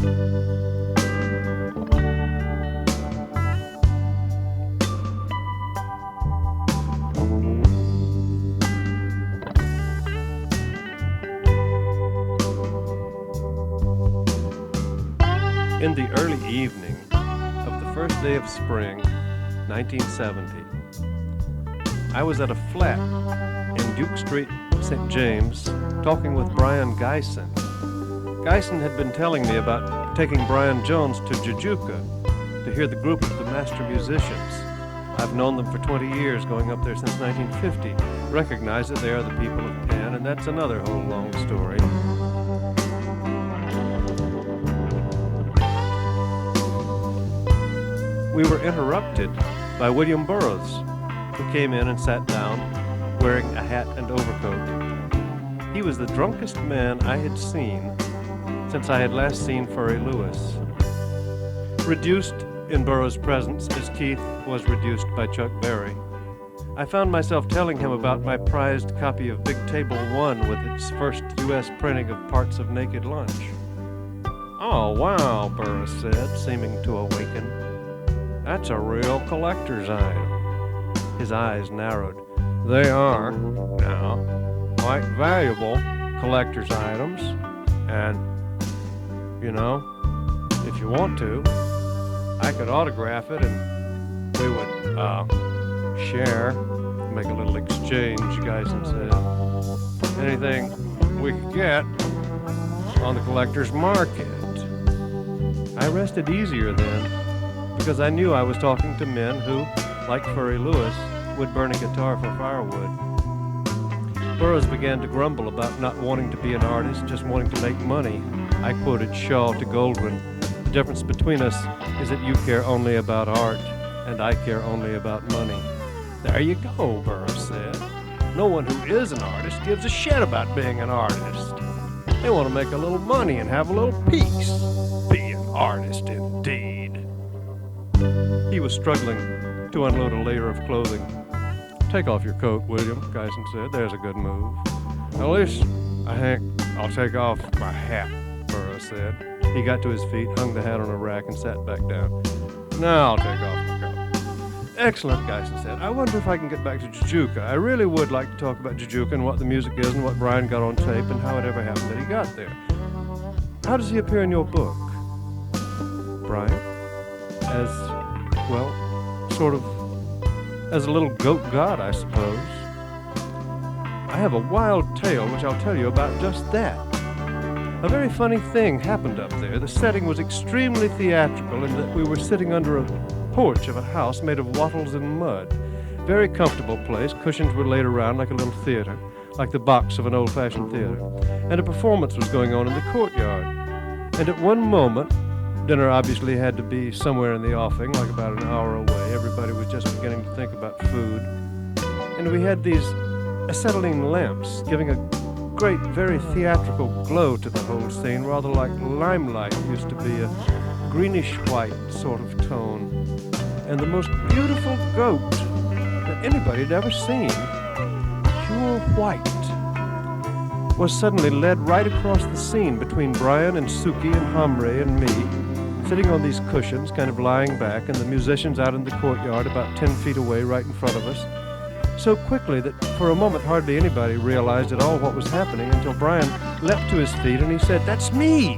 In the early evening of the first day of spring, 1970, I was at a flat in Duke Street, St. James, talking with Brian Geisen. Geisen had been telling me about taking Brian Jones to Jujuka to hear the group of the master musicians. I've known them for 20 years, going up there since 1950. Recognize that they are the people of Penn, and that's another whole long story. We were interrupted by William Burroughs, who came in and sat down, wearing a hat and overcoat. He was the drunkest man I had seen since I had last seen Furry Lewis. Reduced in Burroughs' presence as Keith was reduced by Chuck Berry, I found myself telling him about my prized copy of Big Table 1 with its first U.S. printing of Parts of Naked Lunch. "Oh, wow," Burroughs said, seeming to awaken. "That's a real collector's item." His eyes narrowed. "They are, now, quite valuable collector's items, and, you know, if you want to, I could autograph it and we would, share, make a little exchange," Geisen said. "Anything we could get on the collector's market." I rested easier then, because I knew I was talking to men who, like Furry Lewis, would burn a guitar for firewood. Burroughs began to grumble about not wanting to be an artist, just wanting to make money. I quoted Shaw to Goldwyn, "The difference between us is that you care only about art, and I care only about money." "There you go," Burroughs said. "No one who is an artist gives a shit about being an artist. They want to make a little money and have a little peace. Be an artist indeed." He was struggling to unload a layer of clothing. "Take off your coat, William," Geisen said. "There's a good move." "At least I think I'll take off my hat," Burroughs said. He got to his feet, hung the hat on a rack, and sat back down. "Now I'll take off my coat." "Excellent," Geisen said. "I wonder if I can get back to Jujuka. I really would like to talk about Jujuka and what the music is and what Brian got on tape and how it ever happened that he got there. How does he appear in your book?" "Brian? As, well, sort of as a little goat god, I suppose. I have a wild tale which I'll tell you about just that. A very funny thing happened up there. The setting was extremely theatrical in that we were sitting under a porch of a house made of wattles and mud. Very comfortable place. Cushions were laid around like a little theater, like the box of an old-fashioned theater. And a performance was going on in the courtyard. And at one moment, dinner obviously had to be somewhere in the offing, like about an hour away. Everybody was just beginning to think about food. And we had these acetylene lamps giving a great, very theatrical glow to the whole scene, rather like limelight used to be, a greenish-white sort of tone. And the most beautiful goat that anybody had ever seen, pure white, was suddenly led right across the scene between Brian and Suki and Hamre and me, sitting on these cushions, kind of lying back, and the musicians out in the courtyard about 10 feet away right in front of us, so quickly that for a moment hardly anybody realized at all what was happening until Brian leapt to his feet and he said, "That's me!"